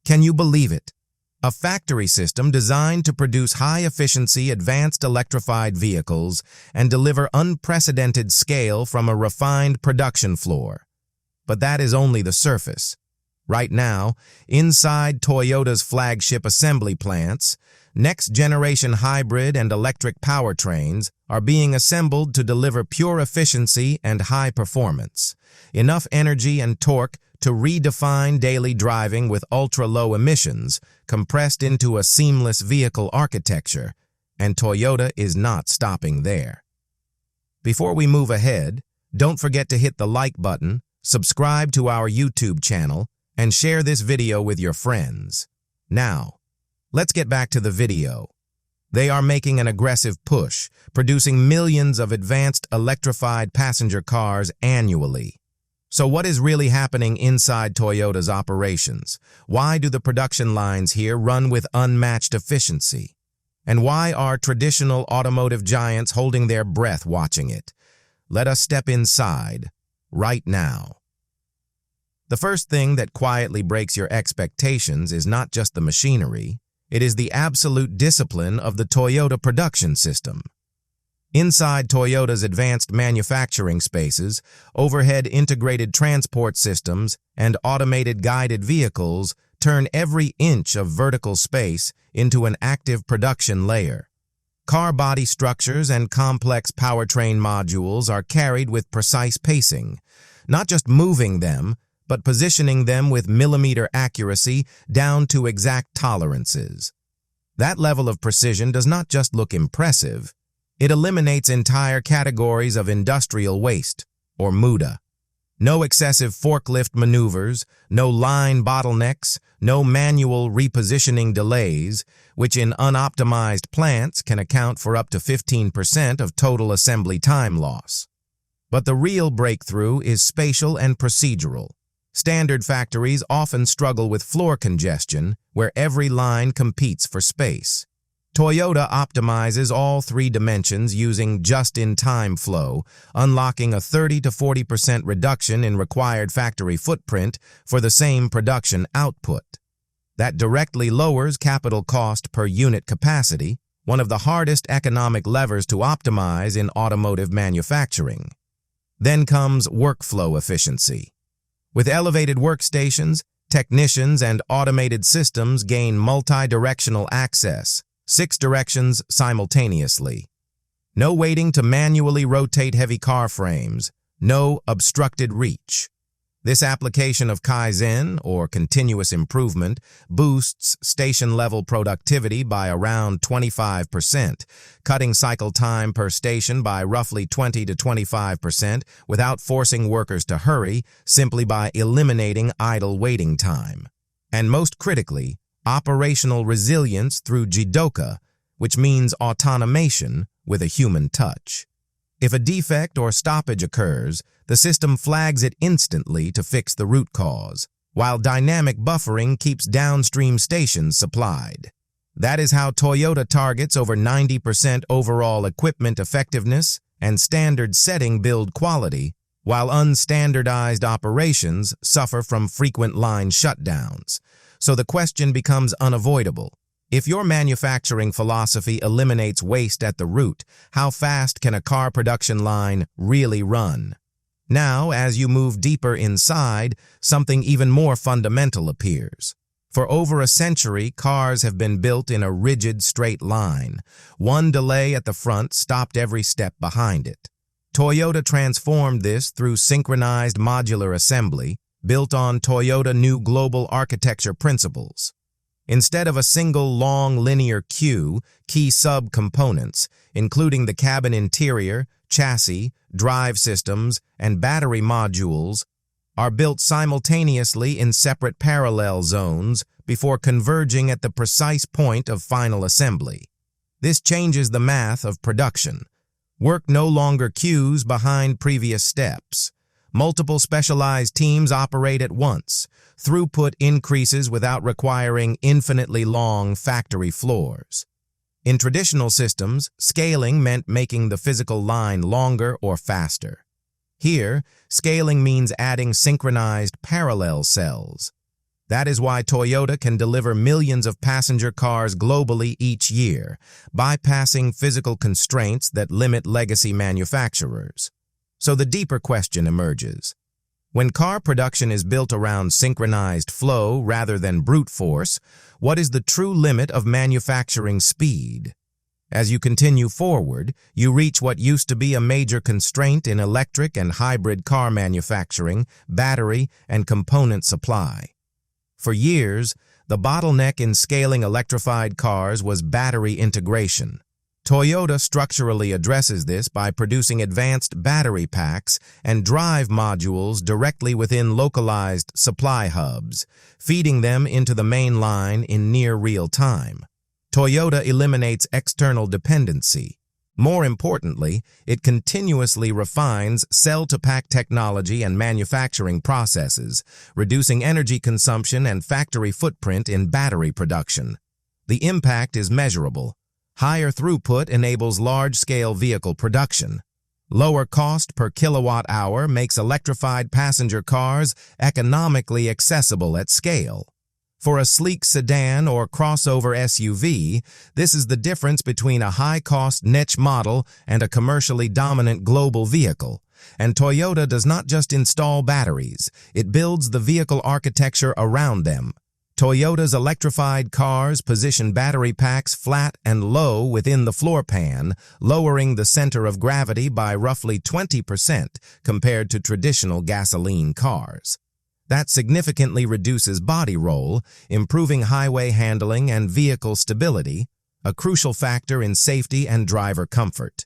Can you believe it? A factory system designed to produce high-efficiency advanced electrified vehicles and deliver unprecedented scale from a refined production floor. But that is only the surface. Right now, inside Toyota's flagship assembly plants, next-generation hybrid and electric powertrains are being assembled to deliver pure efficiency and high performance, enough energy and torque to redefine daily driving with ultra-low emissions, compressed into a seamless vehicle architecture, and Toyota is not stopping there. Before we move ahead, don't forget to hit the like button, subscribe to our YouTube channel, and share this video with your friends. Now, let's get back to the video. They are making an aggressive push, producing millions of advanced electrified passenger cars annually. So what is really happening inside Toyota's operations? Why do the production lines here run with unmatched efficiency? And why are traditional automotive giants holding their breath watching it? Let us step inside right now. The first thing that quietly breaks your expectations is not just the machinery, it is the absolute discipline of the Toyota production system. Inside Toyota's advanced manufacturing spaces, overhead integrated transport systems, and automated guided vehicles turn every inch of vertical space into an active production layer. Car body structures and complex powertrain modules are carried with precise pacing, not just moving them, but positioning them with millimeter accuracy down to exact tolerances. That level of precision does not just look impressive, it eliminates entire categories of industrial waste, or MUDA. No excessive forklift maneuvers, no line bottlenecks, no manual repositioning delays, which in unoptimized plants can account for up to 15% of total assembly time loss. But the real breakthrough is spatial and procedural. Standard factories often struggle with floor congestion, where every line competes for space. Toyota optimizes all three dimensions using just-in-time flow, unlocking a 30 to 40% reduction in required factory footprint for the same production output. That directly lowers capital cost per unit capacity, one of the hardest economic levers to optimize in automotive manufacturing. Then comes workflow efficiency. With elevated workstations, technicians and automated systems gain multi-directional access, 6 directions simultaneously. No waiting to manually rotate heavy car frames, no obstructed reach. This application of Kaizen, or continuous improvement, boosts station-level productivity by around 25%, cutting cycle time per station by roughly 20 to 25% without forcing workers to hurry, simply by eliminating idle waiting time. And most critically, operational resilience through Jidoka, which means automation with a human touch. If a defect or stoppage occurs, the system flags it instantly to fix the root cause, while dynamic buffering keeps downstream stations supplied. That is how Toyota targets over 90% overall equipment effectiveness and standard setting build quality, while unstandardized operations suffer from frequent line shutdowns. So the question becomes unavoidable. If your manufacturing philosophy eliminates waste at the root, how fast can a car production line really run? Now, as you move deeper inside, something even more fundamental appears. For over a century, cars have been built in a rigid, straight line. One delay at the front stopped every step behind it. Toyota transformed this through synchronized modular assembly, built on Toyota new global architecture principles. Instead of a single long linear queue, key sub-components, including the cabin interior, chassis, drive systems, and battery modules, are built simultaneously in separate parallel zones before converging at the precise point of final assembly. This changes the math of production. Work no longer queues behind previous steps. Multiple specialized teams operate at once. Throughput increases without requiring infinitely long factory floors. In traditional systems, scaling meant making the physical line longer or faster. Here, scaling means adding synchronized parallel cells. That is why Toyota can deliver millions of passenger cars globally each year, bypassing physical constraints that limit legacy manufacturers. So the deeper question emerges. When car production is built around synchronized flow rather than brute force, what is the true limit of manufacturing speed? As you continue forward, you reach what used to be a major constraint in electric and hybrid car manufacturing, battery, and component supply. For years, the bottleneck in scaling electrified cars was battery integration. Toyota structurally addresses this by producing advanced battery packs and drive modules directly within localized supply hubs, feeding them into the main line in near real time. Toyota eliminates external dependency. More importantly, it continuously refines cell-to-pack technology and manufacturing processes, reducing energy consumption and factory footprint in battery production. The impact is measurable. Higher throughput enables large-scale vehicle production. Lower cost per kilowatt-hour makes electrified passenger cars economically accessible at scale. For a sleek sedan or crossover SUV, this is the difference between a high-cost niche model and a commercially dominant global vehicle. And Toyota does not just install batteries, it builds the vehicle architecture around them. Toyota's electrified cars position battery packs flat and low within the floor pan, lowering the center of gravity by roughly 20% compared to traditional gasoline cars. That significantly reduces body roll, improving highway handling and vehicle stability, a crucial factor in safety and driver comfort.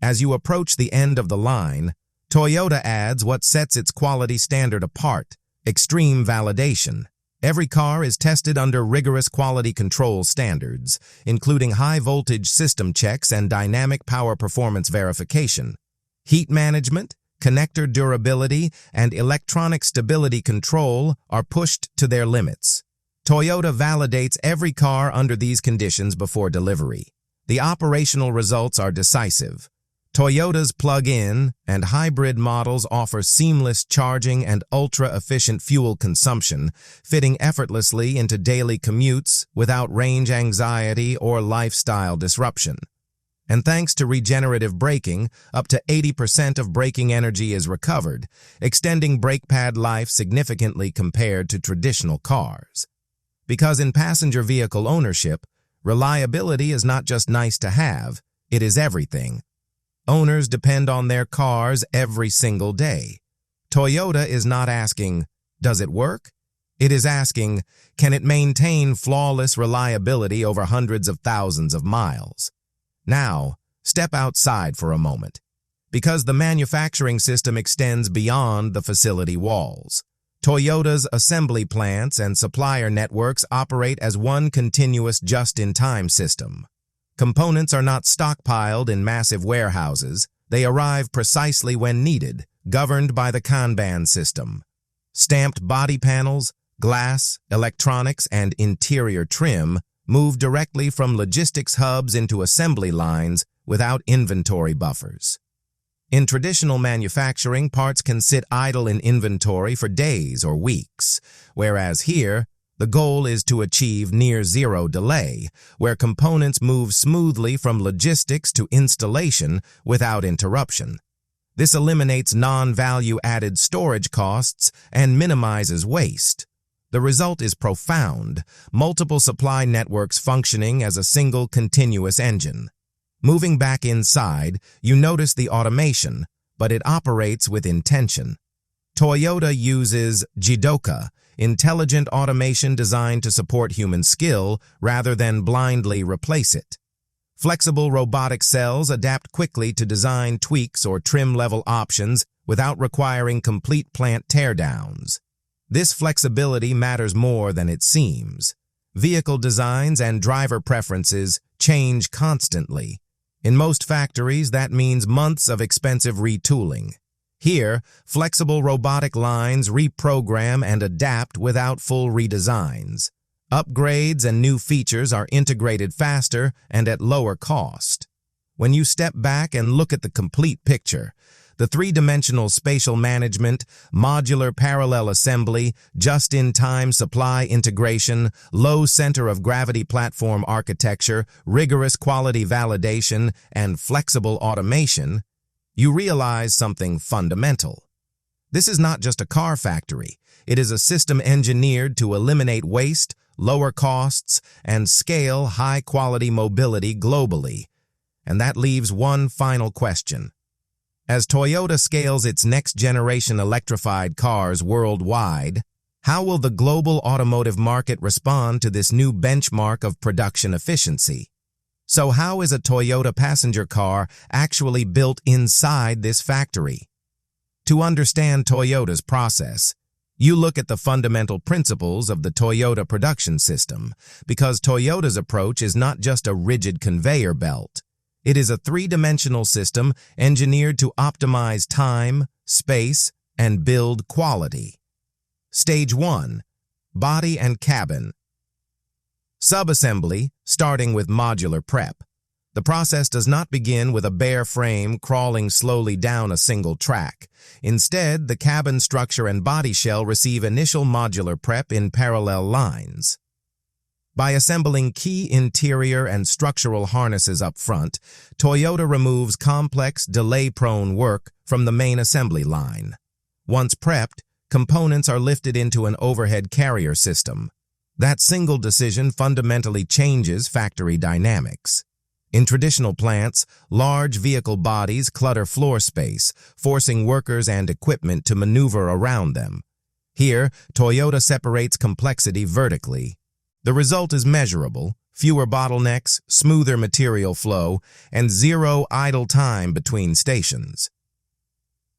As you approach the end of the line, Toyota adds what sets its quality standard apart: extreme validation. Every car is tested under rigorous quality control standards, including high-voltage system checks and dynamic power performance verification. Heat management, connector durability, and electronic stability control are pushed to their limits. Toyota validates every car under these conditions before delivery. The operational results are decisive. Toyota's plug-in and hybrid models offer seamless charging and ultra-efficient fuel consumption, fitting effortlessly into daily commutes without range anxiety or lifestyle disruption. And thanks to regenerative braking, up to 80% of braking energy is recovered, extending brake pad life significantly compared to traditional cars. Because in passenger vehicle ownership, reliability is not just nice to have, it is everything. Owners depend on their cars every single day. Toyota is not asking, does it work? It is asking, can it maintain flawless reliability over hundreds of thousands of miles? Now, step outside for a moment, because the manufacturing system extends beyond the facility walls. Toyota's assembly plants and supplier networks operate as one continuous just-in-time system. Components are not stockpiled in massive warehouses. They arrive precisely when needed, governed by the Kanban system. Stamped body panels, glass, electronics, and interior trim move directly from logistics hubs into assembly lines without inventory buffers. In traditional manufacturing, parts can sit idle in inventory for days or weeks, whereas here, the goal is to achieve near-zero delay, where components move smoothly from logistics to installation without interruption. This eliminates non-value-added storage costs and minimizes waste. The result is profound, multiple supply networks functioning as a single continuous engine. Moving back inside, you notice the automation, but it operates with intention. Toyota uses Jidoka, intelligent automation designed to support human skill rather than blindly replace it. Flexible robotic cells adapt quickly to design tweaks or trim-level options without requiring complete plant teardowns. This flexibility matters more than it seems. Vehicle designs and driver preferences change constantly. In most factories, that means months of expensive retooling. Here, flexible robotic lines reprogram and adapt without full redesigns. Upgrades and new features are integrated faster and at lower cost. When you step back and look at the complete picture, The three-dimensional spatial management, modular parallel assembly, just-in-time supply integration, low center of gravity platform architecture, rigorous quality validation, and flexible automation, you realize something fundamental. This is not just a car factory. It is a system engineered to eliminate waste, lower costs, and scale high-quality mobility globally. And that leaves one final question. As Toyota scales its next-generation electrified cars worldwide, how will the global automotive market respond to this new benchmark of production efficiency? So how is a Toyota passenger car actually built inside this factory? To understand Toyota's process, you look at the fundamental principles of the Toyota production system, because Toyota's approach is not just a rigid conveyor belt. It is a three-dimensional system engineered to optimize time, space, and build quality. Stage 1. Body and cabin. Subassembly, starting with modular prep. The process does not begin with a bare frame crawling slowly down a single track. Instead, the cabin structure and body shell receive initial modular prep in parallel lines. By assembling key interior and structural harnesses up front, Toyota removes complex, delay-prone work from the main assembly line. Once prepped, components are lifted into an overhead carrier system. That single decision fundamentally changes factory dynamics. In traditional plants, large vehicle bodies clutter floor space, forcing workers and equipment to maneuver around them. Here, Toyota separates complexity vertically. The result is measurable: fewer bottlenecks, smoother material flow, and zero idle time between stations.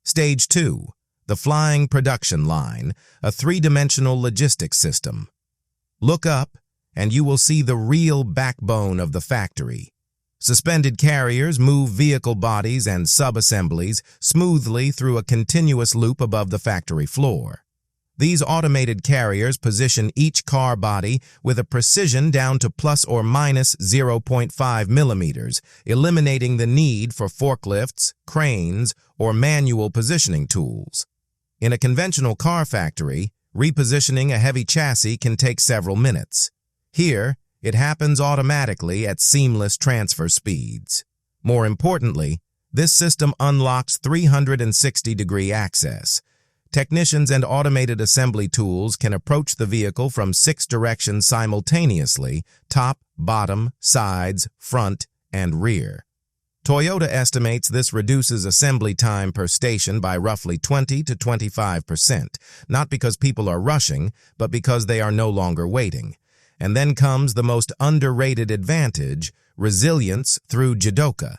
Stage 2. The flying production line, a three-dimensional logistics system. Look up, and you will see the real backbone of the factory. Suspended carriers move vehicle bodies and subassemblies smoothly through a continuous loop above the factory floor. These automated carriers position each car body with a precision down to plus or minus 0.5 millimeters, eliminating the need for forklifts, cranes, or manual positioning tools. In a conventional car factory, repositioning a heavy chassis can take several minutes. Here, it happens automatically at seamless transfer speeds. More importantly, this system unlocks 360-degree access. Technicians and automated assembly tools can approach the vehicle from 6 directions simultaneously: top, bottom, sides, front, and rear. Toyota estimates this reduces assembly time per station by roughly 20 to 25%, not because people are rushing, but because they are no longer waiting. And then comes the most underrated advantage: resilience through Jidoka.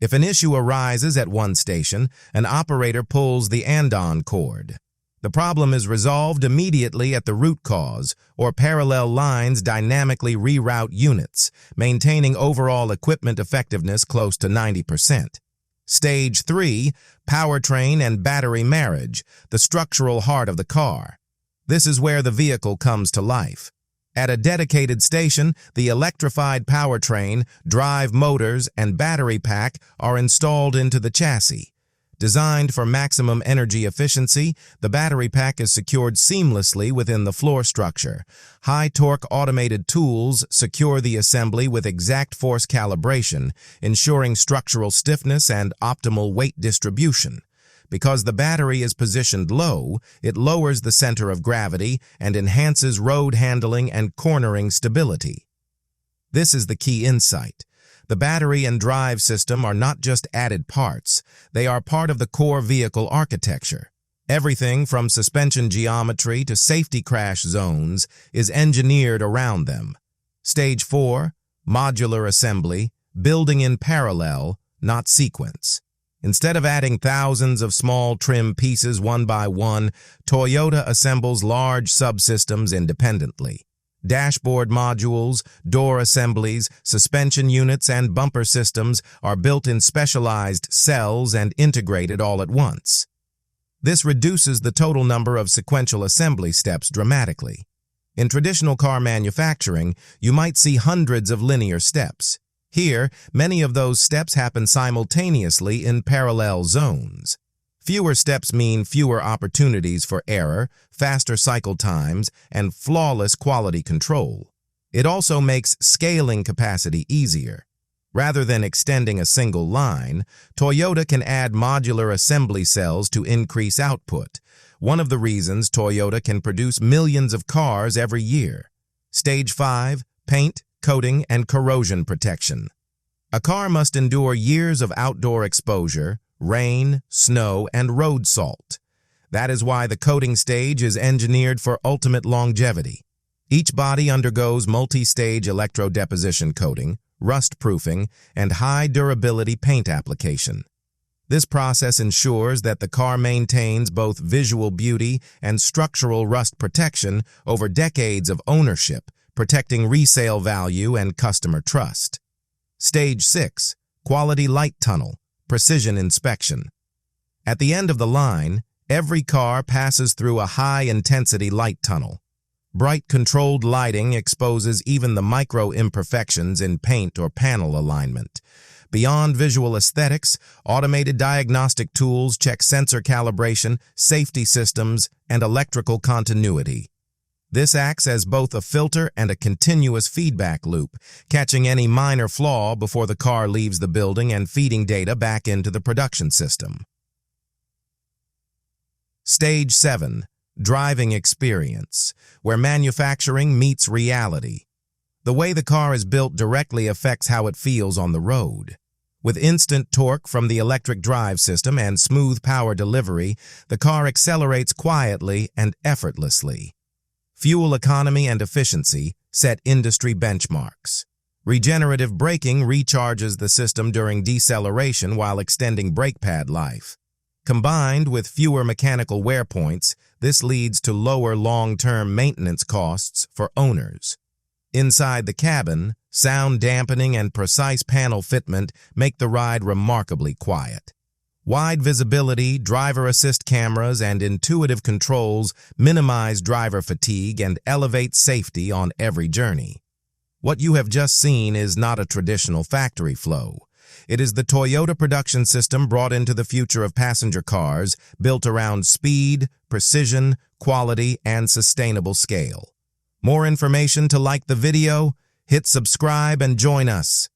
If an issue arises at one station, an operator pulls the andon cord. The problem is resolved immediately at the root cause, or parallel lines dynamically reroute units, maintaining overall equipment effectiveness close to 90%. Stage 3. Powertrain and battery marriage, the structural heart of the car. This is where the vehicle comes to life. At a dedicated station, the electrified powertrain, drive motors, and battery pack are installed into the chassis. Designed for maximum energy efficiency, the battery pack is secured seamlessly within the floor structure. High-torque automated tools secure the assembly with exact force calibration, ensuring structural stiffness and optimal weight distribution. Because the battery is positioned low, it lowers the center of gravity and enhances road handling and cornering stability. This is the key insight. The battery and drive system are not just added parts, they are part of the core vehicle architecture. Everything from suspension geometry to safety crash zones is engineered around them. Stage 4. Modular assembly, building in parallel, not sequence. Instead of adding thousands of small trim pieces one by one, Toyota assembles large subsystems independently. Dashboard modules, door assemblies, suspension units, and bumper systems are built in specialized cells and integrated all at once. This reduces the total number of sequential assembly steps dramatically. In traditional car manufacturing, you might see hundreds of linear steps. Here, many of those steps happen simultaneously in parallel zones. Fewer steps mean fewer opportunities for error, faster cycle times, and flawless quality control. It also makes scaling capacity easier. Rather than extending a single line, Toyota can add modular assembly cells to increase output. One of the reasons Toyota can produce millions of cars every year. Stage 5, paint, coating, and corrosion protection. A car must endure years of outdoor exposure, rain, snow, and road salt. That is why the coating stage is engineered for ultimate longevity. Each body undergoes multi-stage electrodeposition coating, rust-proofing, and high-durability paint application. This process ensures that the car maintains both visual beauty and structural rust protection over decades of ownership, protecting resale value and customer trust. Stage 6, quality light tunnel, precision inspection. At the end of the line, every car passes through a high-intensity light tunnel. Bright controlled lighting exposes even the micro-imperfections in paint or panel alignment. Beyond visual aesthetics, automated diagnostic tools check sensor calibration, safety systems, and electrical continuity. This acts as both a filter and a continuous feedback loop, catching any minor flaw before the car leaves the building and feeding data back into the production system. Stage 7. Driving experience, where manufacturing meets reality. The way the car is built directly affects how it feels on the road. With instant torque from the electric drive system and smooth power delivery, the car accelerates quietly and effortlessly. Fuel economy and efficiency set industry benchmarks. Regenerative braking recharges the system during deceleration while extending brake pad life. Combined with fewer mechanical wear points, this leads to lower long-term maintenance costs for owners. Inside the cabin, sound dampening and precise panel fitment make the ride remarkably quiet. Wide visibility, driver assist cameras, and intuitive controls minimize driver fatigue and elevate safety on every journey. What you have just seen is not a traditional factory flow. It is the Toyota production system brought into the future of passenger cars, built around speed, precision, quality, and sustainable scale. More information to like the video? Hit subscribe and join us.